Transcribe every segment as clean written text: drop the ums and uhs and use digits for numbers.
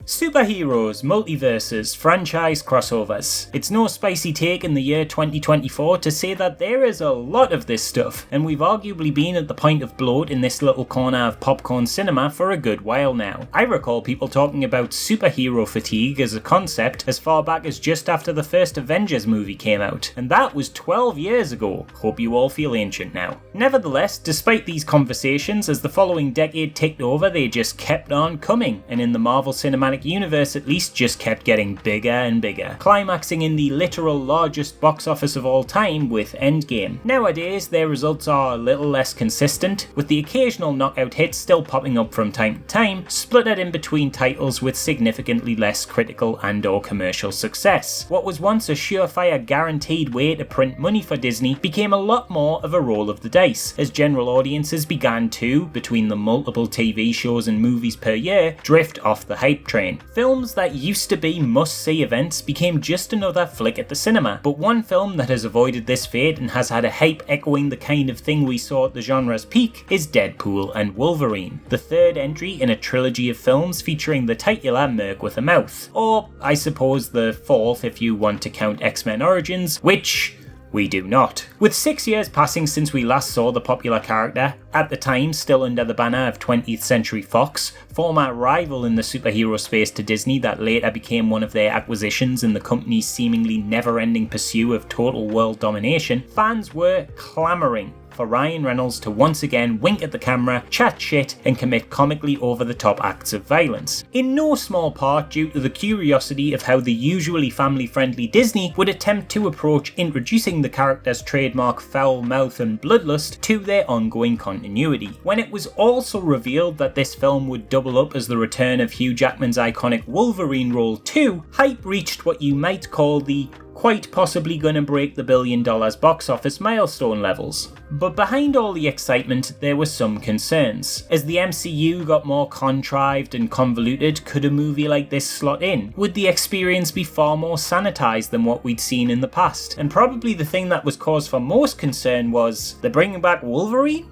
Superheroes, multiverses, franchise crossovers. It's no spicy take in the year 2024 to say that there is a lot of this stuff, and we've arguably been at the point of bloat in this little corner of popcorn cinema for a good while now. I recall people talking about superhero fatigue as a concept as far back as just after the first Avengers movie came out, and that was 12 years ago. Hope you all feel ancient now. Nevertheless, despite these conversations, as the following decade ticked over, they just kept on coming, and in the Marvel Cinematic Universe at least just kept getting bigger and bigger, climaxing in the literal largest box office of all time with Endgame. Nowadays, their results are a little less consistent, with the occasional knockout hit still popping up from time to time, splittered in between titles with significantly less critical and/or commercial success. What was once a surefire guaranteed way to print money for Disney became a lot more of a roll of the dice, as general audiences began to, between the multiple TV shows and movies per year, drift off the hype train. Films that used to be must-see events became just another flick at the cinema, but one film that has avoided this fate and has had a hype echoing the kind of thing we saw at the genre's peak is Deadpool and Wolverine, the third entry in a trilogy of films featuring the titular Merc with a Mouth, or I suppose the fourth if you want to count X-Men Origins, which we do not. With 6 years passing since we last saw the popular character, at the time still under the banner of 20th Century Fox, former rival in the superhero space to Disney that later became one of their acquisitions in the company's seemingly never-ending pursuit of total world domination, fans were clamouring for Ryan Reynolds to once again wink at the camera, chat shit, and commit comically over-the-top acts of violence. In no small part due to the curiosity of how the usually family-friendly Disney would attempt to approach introducing the character's trademark foul mouth and bloodlust to their ongoing continuity. When it was also revealed that this film would double up as the return of Hugh Jackman's iconic Wolverine role too, hype reached what you might call the quite possibly gonna break the $1 billion box office milestone levels. But behind all the excitement, there were some concerns. As the MCU got more contrived and convoluted, could a movie like this slot in? Would the experience be far more sanitized than what we'd seen in the past? And probably the thing that was cause for most concern was, they're bringing back Wolverine?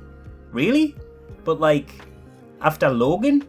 Really? But like, after Logan?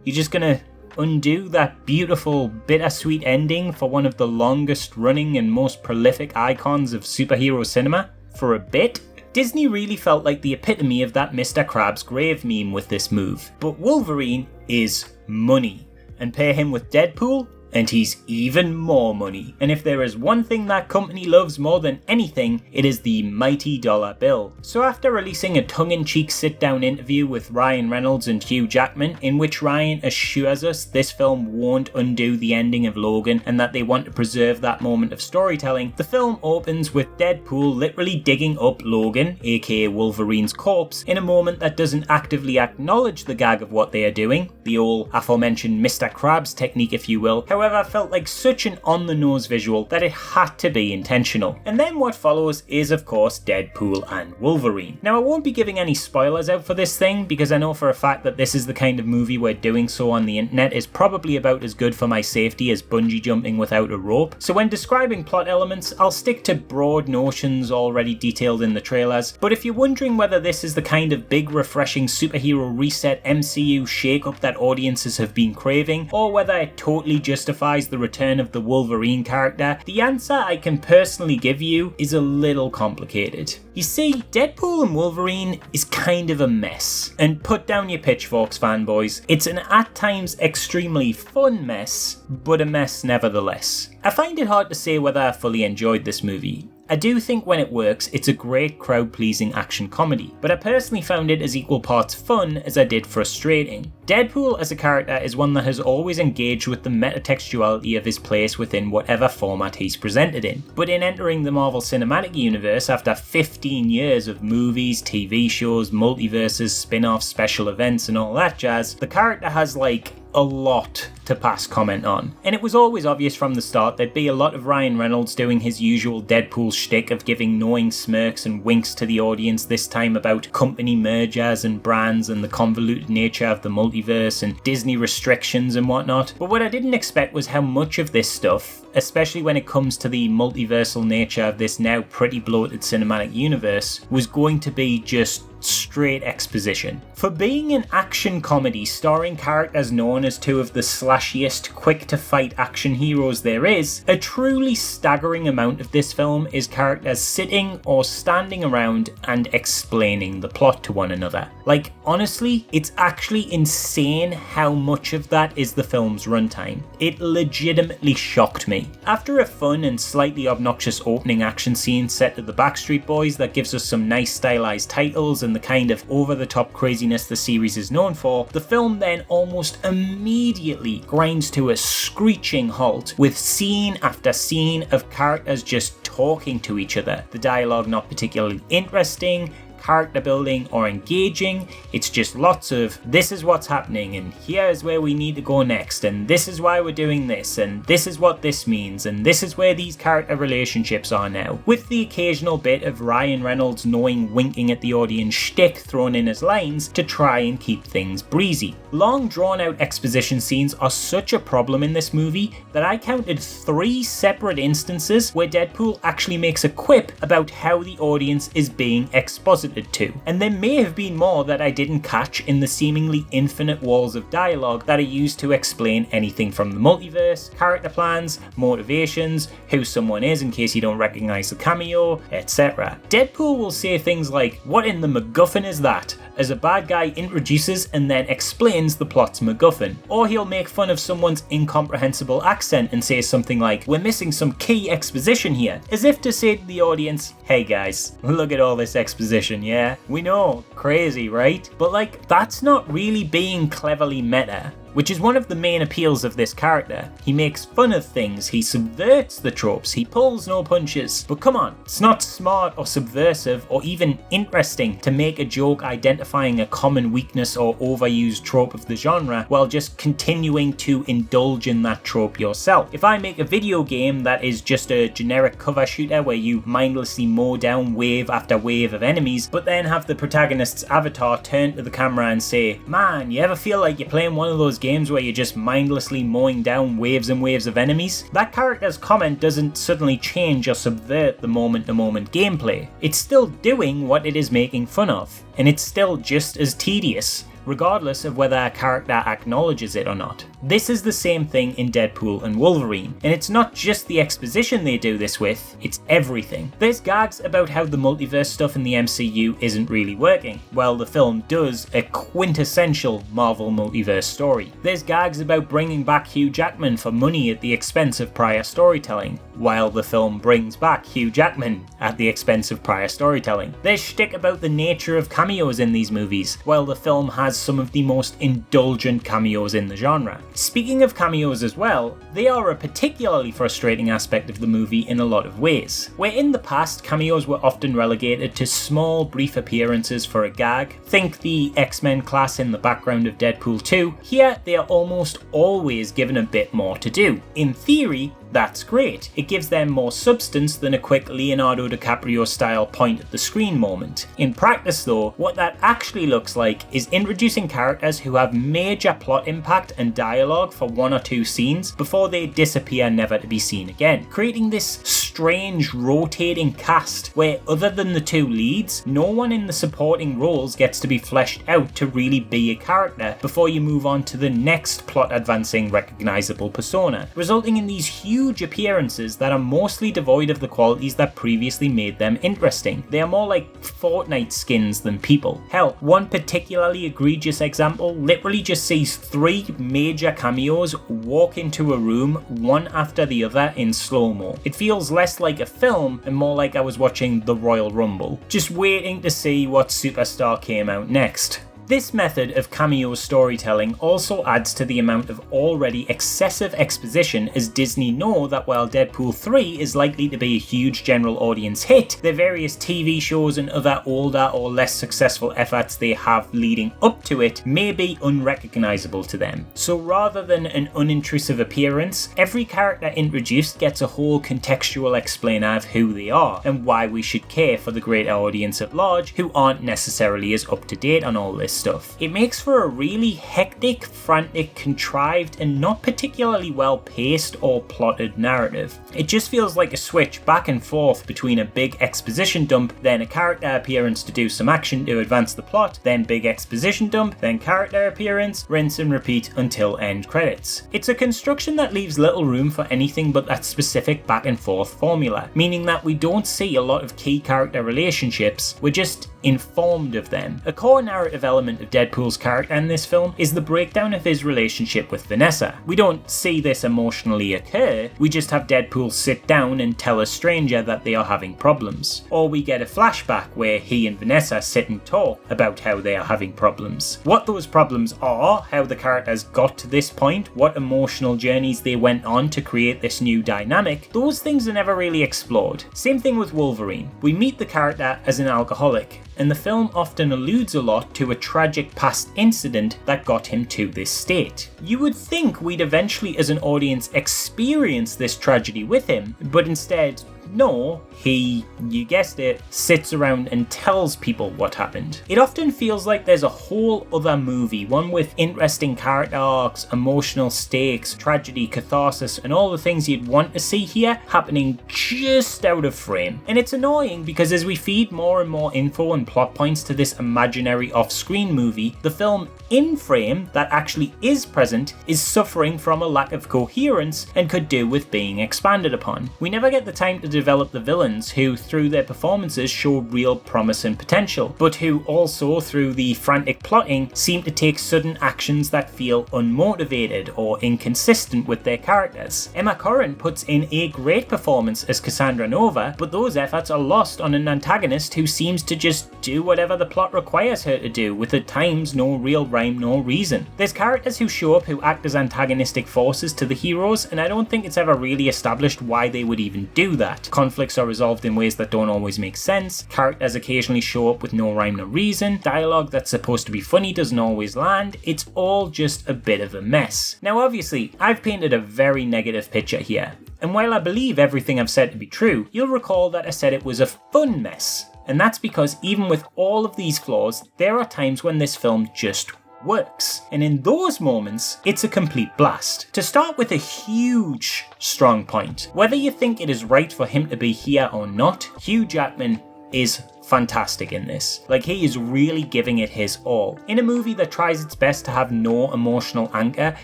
You're just gonna undo that beautiful, bittersweet ending for one of the longest running and most prolific icons of superhero cinema for a bit? Disney really felt like the epitome of that Mr. Krabs grave meme with this move. But Wolverine is money, and pair him with Deadpool, and he's even more money. And if there is one thing that company loves more than anything, it is the mighty dollar bill. So after releasing a tongue-in-cheek sit-down interview with Ryan Reynolds and Hugh Jackman, in which Ryan assures us this film won't undo the ending of Logan and that they want to preserve that moment of storytelling, the film opens with Deadpool literally digging up Logan, aka Wolverine's corpse, in a moment that doesn't actively acknowledge the gag of what they are doing, the old aforementioned Mr. Krabs technique if you will. However, felt like such an on-the-nose visual that it had to be intentional. And then what follows is of course Deadpool and Wolverine. Now I won't be giving any spoilers out for this thing because I know for a fact that this is the kind of movie where doing so on the internet is probably about as good for my safety as bungee jumping without a rope. So when describing plot elements, I'll stick to broad notions already detailed in the trailers. But if you're wondering whether this is the kind of big refreshing superhero reset MCU shake-up that audiences have been craving, or whether it totally justifies the return of the Wolverine character, the answer I can personally give you is a little complicated. You see, Deadpool and Wolverine is kind of a mess. And put down your pitchforks, fanboys. It's an at times extremely fun mess, but a mess nevertheless. I find it hard to say whether I fully enjoyed this movie. I do think when it works, it's a great crowd-pleasing action comedy, but I personally found it as equal parts fun as I did frustrating. Deadpool as a character is one that has always engaged with the metatextuality of his place within whatever format he's presented in, but in entering the Marvel Cinematic Universe after 15 years of movies, TV shows, multiverses, spin-offs, special events and all that jazz, the character has like a lot to pass comment on. And it was always obvious from the start there'd be a lot of Ryan Reynolds doing his usual Deadpool shtick of giving knowing smirks and winks to the audience, this time about company mergers and brands and the convoluted nature of the multiverse and Disney restrictions and whatnot. But what I didn't expect was how much of this stuff, especially when it comes to the multiversal nature of this now pretty bloated cinematic universe, was going to be just straight exposition. For being an action comedy starring characters known as two of the slashiest, quick-to-fight action heroes there is, a truly staggering amount of this film is characters sitting or standing around and explaining the plot to one another. Like, honestly, it's actually insane how much of that is the film's runtime. It legitimately shocked me. After a fun and slightly obnoxious opening action scene set to the Backstreet Boys that gives us some nice stylized titles and the kind of over-the-top craziness the series is known for, the film then almost immediately grinds to a screeching halt with scene after scene of characters just talking to each other. The dialogue not particularly interesting, character building or engaging. It's just lots of this is what's happening and here's where we need to go next and this is why we're doing this and this is what this means and this is where these character relationships are now, with the occasional bit of Ryan Reynolds knowing winking at the audience shtick thrown in as lines to try and keep things breezy. Long drawn out exposition scenes are such a problem in this movie that I counted 3 separate instances where Deadpool actually makes a quip about how the audience is being exposited to, and there may have been more that I didn't catch in the seemingly infinite walls of dialogue that are used to explain anything from the multiverse, character plans, motivations, who someone is in case you don't recognize the cameo, etc. Deadpool will say things like, "What in the MacGuffin is that?" as a bad guy introduces and then explains the plot's MacGuffin. Or he'll make fun of someone's incomprehensible accent and say something like, "We're missing some key exposition here," as if to say to the audience, "Hey guys, look at all this exposition, yeah? We know, crazy, right?" But like, that's not really being cleverly meta, which is one of the main appeals of this character. He makes fun of things, he subverts the tropes, he pulls no punches. But come on, it's not smart or subversive or even interesting to make a joke identifying a common weakness or overused trope of the genre while just continuing to indulge in that trope yourself. If I make a video game that is just a generic cover shooter where you mindlessly mow down wave after wave of enemies, but then have the protagonist's avatar turn to the camera and say, "Man, you ever feel like you're playing one of those games where you're just mindlessly mowing down waves and waves of enemies?" That character's comment doesn't suddenly change or subvert the moment-to-moment gameplay. It's still doing what it is making fun of, and it's still just as tedious, regardless of whether a character acknowledges it or not. This is the same thing in Deadpool and Wolverine, and it's not just the exposition they do this with, it's everything. There's gags about how the multiverse stuff in the MCU isn't really working, while the film does a quintessential Marvel multiverse story. There's gags about bringing back Hugh Jackman for money at the expense of prior storytelling, while the film brings back Hugh Jackman at the expense of prior storytelling. There's shtick about the nature of cameos in these movies, while the film has some of the most indulgent cameos in the genre. Speaking of cameos as well, they are a particularly frustrating aspect of the movie in a lot of ways. Where in the past cameos were often relegated to small brief appearances for a gag, think the X-Men class in the background of Deadpool 2, here they are almost always given a bit more to do. In theory, that's great. It gives them more substance than a quick Leonardo DiCaprio style point at the screen moment. In practice though, what that actually looks like is introducing characters who have major plot impact and dialogue for 1 or 2 scenes before they disappear never to be seen again, creating this strange rotating cast where other than the 2 leads, no one in the supporting roles gets to be fleshed out to really be a character before you move on to the next plot advancing recognizable persona, resulting in these huge appearances that are mostly devoid of the qualities that previously made them interesting. They are more like Fortnite skins than people. Hell, one particularly egregious example literally just sees 3 major cameos walk into a room one after the other in slow-mo. It feels less like a film and more like I was watching the Royal Rumble, just waiting to see what superstar came out next. This method of cameo storytelling also adds to the amount of already excessive exposition, as Disney know that while Deadpool 3 is likely to be a huge general audience hit, their various TV shows and other older or less successful efforts they have leading up to it may be unrecognizable to them. So rather than an unintrusive appearance, every character introduced gets a whole contextual explainer of who they are and why we should care for the greater audience at large who aren't necessarily as up to date on all this stuff. It makes for a really hectic, frantic, contrived, and not particularly well paced or plotted narrative. It just feels like a switch back and forth between a big exposition dump, then a character appearance to do some action to advance the plot, then big exposition dump, then character appearance, rinse and repeat until end credits. It's a construction that leaves little room for anything but that specific back and forth formula, meaning that we don't see a lot of key character relationships, we're just informed of them. A core narrative element of Deadpool's character in this film is the breakdown of his relationship with Vanessa. We don't see this emotionally occur, we just have Deadpool sit down and tell a stranger that they are having problems. Or we get a flashback where he and Vanessa sit and talk about how they are having problems. What those problems are, how the characters got to this point, what emotional journeys they went on to create this new dynamic, those things are never really explored. Same thing with Wolverine. We meet the character as an alcoholic, and the film often alludes a lot to a tragic past incident that got him to this state. You would think we'd eventually as an audience experience this tragedy with him, but instead, no, he, you guessed it, sits around and tells people what happened. It often feels like there's a whole other movie, one with interesting character arcs, emotional stakes, tragedy, catharsis, and all the things you'd want to see here happening just out of frame. And it's annoying because as we feed more and more info and plot points to this imaginary off-screen movie, the film in frame that actually is present is suffering from a lack of coherence and could do with being expanded upon. We never get the time to develop the villains who through their performances show real promise and potential, but who also through the frantic plotting seem to take sudden actions that feel unmotivated or inconsistent with their characters. Emma Corrin puts in a great performance as Cassandra Nova, but those efforts are lost on an antagonist who seems to just do whatever the plot requires her to do, with at times no real rhyme nor reason. There's characters who show up who act as antagonistic forces to the heroes, and I don't think it's ever really established why they would even do that. Conflicts are resolved in ways that don't always make sense, characters occasionally show up with no rhyme nor reason, dialogue that's supposed to be funny doesn't always land, it's all just a bit of a mess. Now obviously, I've painted a very negative picture here, and while I believe everything I've said to be true, you'll recall that I said it was a fun mess. And that's because even with all of these flaws, there are times when this film just works. And in those moments, it's a complete blast. To start with a huge strong point, whether you think it is right for him to be here or not, Hugh Jackman is fantastic in this. Like, he is really giving it his all. In a movie that tries its best to have no emotional anchor,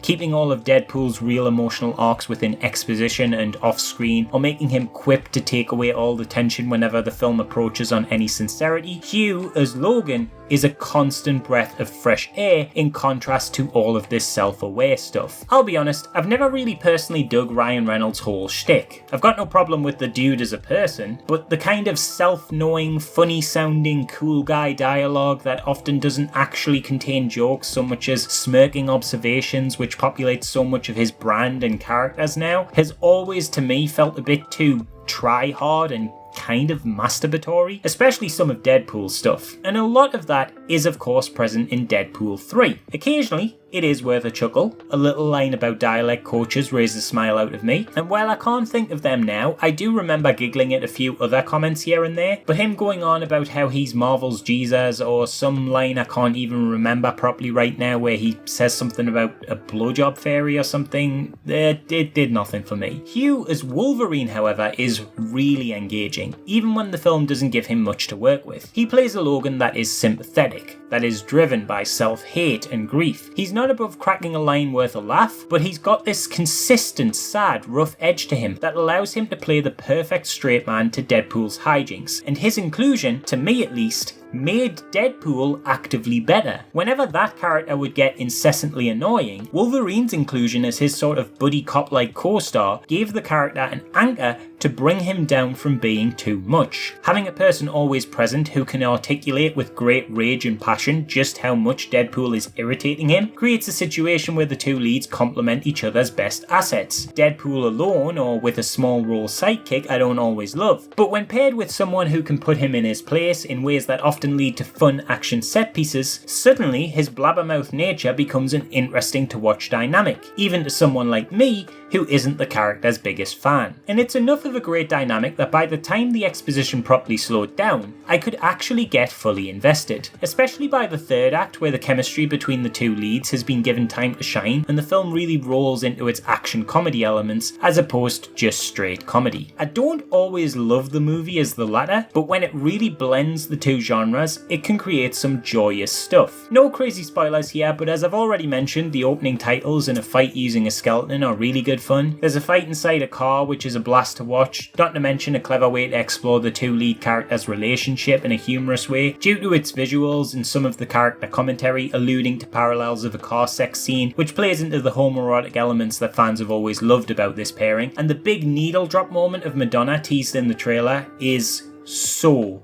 keeping all of Deadpool's real emotional arcs within exposition and off-screen, or making him quip to take away all the tension whenever the film approaches on any sincerity, Hugh, as Logan, is a constant breath of fresh air in contrast to all of this self-aware stuff. I'll be honest, I've never really personally dug Ryan Reynolds' whole shtick. I've got no problem with the dude as a person, but the kind of self-knowing, funny-sounding, cool guy dialogue that often doesn't actually contain jokes so much as smirking observations which populate so much of his brand and characters now, has always to me felt a bit too try-hard and kind of masturbatory, especially some of Deadpool's stuff, and a lot of that is of course present in Deadpool 3. Occasionally, it is worth a chuckle. A little line about dialect coaches raised a smile out of me, and while I can't think of them now, I do remember giggling at a few other comments here and there, but him going on about how he's Marvel's Jesus, or some line I can't even remember properly right now where he says something about a blowjob fairy or something, it did nothing for me. Hugh as Wolverine, however, is really engaging, even when the film doesn't give him much to work with. He plays a Logan that is sympathetic, that is driven by self-hate and grief. He's not above cracking a line worth a laugh, but he's got this consistent, sad, rough edge to him that allows him to play the perfect straight man to Deadpool's hijinks, and his inclusion, to me at least, made Deadpool actively better. Whenever that character would get incessantly annoying, Wolverine's inclusion as his sort of buddy cop-like co-star gave the character an anchor to bring him down from being too much. Having a person always present who can articulate with great rage and passion just how much Deadpool is irritating him creates a situation where the two leads complement each other's best assets. Deadpool alone, or with a small role sidekick, I don't always love, but when paired with someone who can put him in his place in ways that often lead to fun action set pieces, suddenly his blabbermouth nature becomes an interesting to watch dynamic, even to someone like me who isn't the character's biggest fan. And it's enough of of a great dynamic that by the time the exposition properly slowed down, I could actually get fully invested, especially by the third act where the chemistry between the two leads has been given time to shine and the film really rolls into its action comedy elements as opposed to just straight comedy. I don't always love the movie as the latter, but when it really blends the two genres, it can create some joyous stuff. No crazy spoilers here, but as I've already mentioned, the opening titles and a fight using a skeleton are really good fun. There's a fight inside a car which is a blast to watch, not to mention a clever way to explore the two lead characters' relationship in a humorous way, due to its visuals and some of the character commentary alluding to parallels of a car sex scene, which plays into the homoerotic elements that fans have always loved about this pairing. And the big needle drop moment of Madonna teased in the trailer is so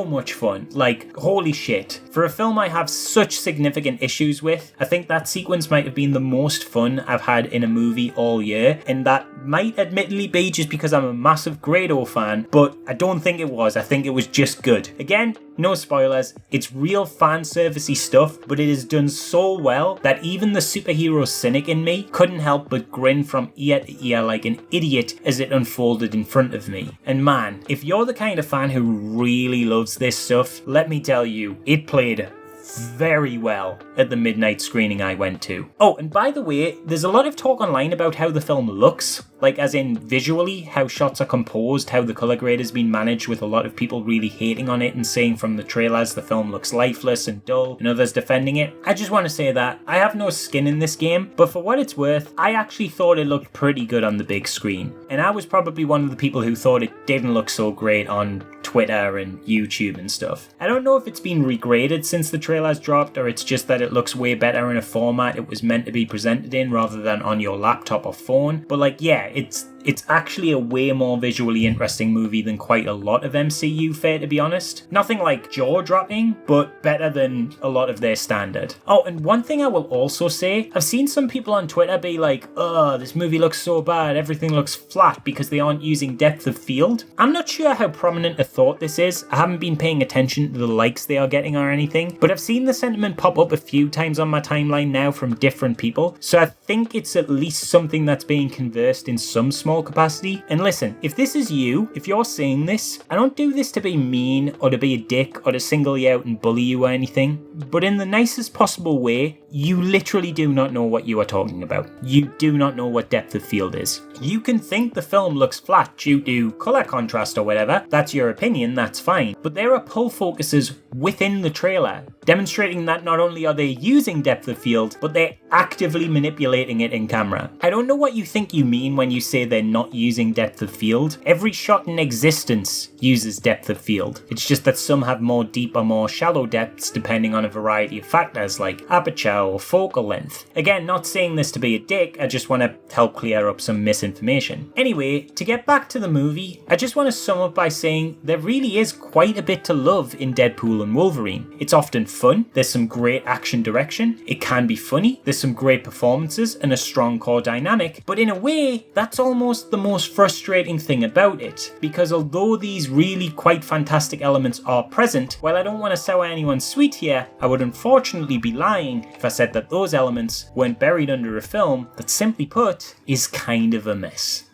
much fun. Like, holy shit. For a film I have such significant issues with, I think that sequence might have been the most fun I've had in a movie all year, and that might admittedly be just because I'm a massive Grado fan, but I don't think it was. I think it was just good. Again, no spoilers, it's real fan servicey stuff, but it is done so well that even the superhero cynic in me couldn't help but grin from ear to ear like an idiot as it unfolded in front of me. And man, if you're the kind of fan who really loves this stuff, let me tell you, it played very well at the midnight screening I went to. Oh, and by the way, there's a lot of talk online about how the film looks, like as in visually, how shots are composed, how the colour grade has been managed, with a lot of people really hating on it and saying from the trailers the film looks lifeless and dull, and others defending it. I just want to say that I have no skin in this game, but for what it's worth, I actually thought it looked pretty good on the big screen, and I was probably one of the people who thought it didn't look so great on Twitter and YouTube and stuff. I don't know if it's been regraded since the trailers dropped, or it's just that it looks way better in a format it was meant to be presented in rather than on your laptop or phone, but like, yeah, it's actually a way more visually interesting movie than quite a lot of MCU fare, to be honest. Nothing like jaw-dropping, but better than a lot of their standard. Oh, and one thing I will also say, I've seen some people on Twitter be like, oh, this movie looks so bad, everything looks flat because they aren't using depth of field. I'm not sure how prominent a thought this is. I haven't been paying attention to the likes they are getting or anything, but I've seen the sentiment pop up a few times on my timeline now from different people, so I think it's at least something that's being conversed in some small capacity. And listen, if this is you, if you're saying this, I don't do this to be mean or to be a dick or to single you out and bully you or anything, but in the nicest possible way, you literally do not know what you are talking about. You do not know what depth of field is. You can think the film looks flat due to colour contrast or whatever, that's your opinion, that's fine, but there are pull focuses within the trailer demonstrating that not only are they using depth of field, but they're actively manipulating it in camera. I don't know what you think you mean when you say they're not using depth of field. Every shot in existence uses depth of field. It's just that some have more deep or more shallow depths depending on a variety of factors like aperture or focal length. Again, not saying this to be a dick, I just want to help clear up some misinformation. Anyway, to get back to the movie, I just want to sum up by saying there really is quite a bit to love in Deadpool and Wolverine. It's often fun, there's some great action direction, it can be funny, there's some great performances and a strong core dynamic, but in a way, that's almost the most frustrating thing about it, because although these really quite fantastic elements are present, while I don't want to sour anyone's sweet here, I would unfortunately be lying if I said that those elements weren't buried under a film that, simply put, is kind of a mess.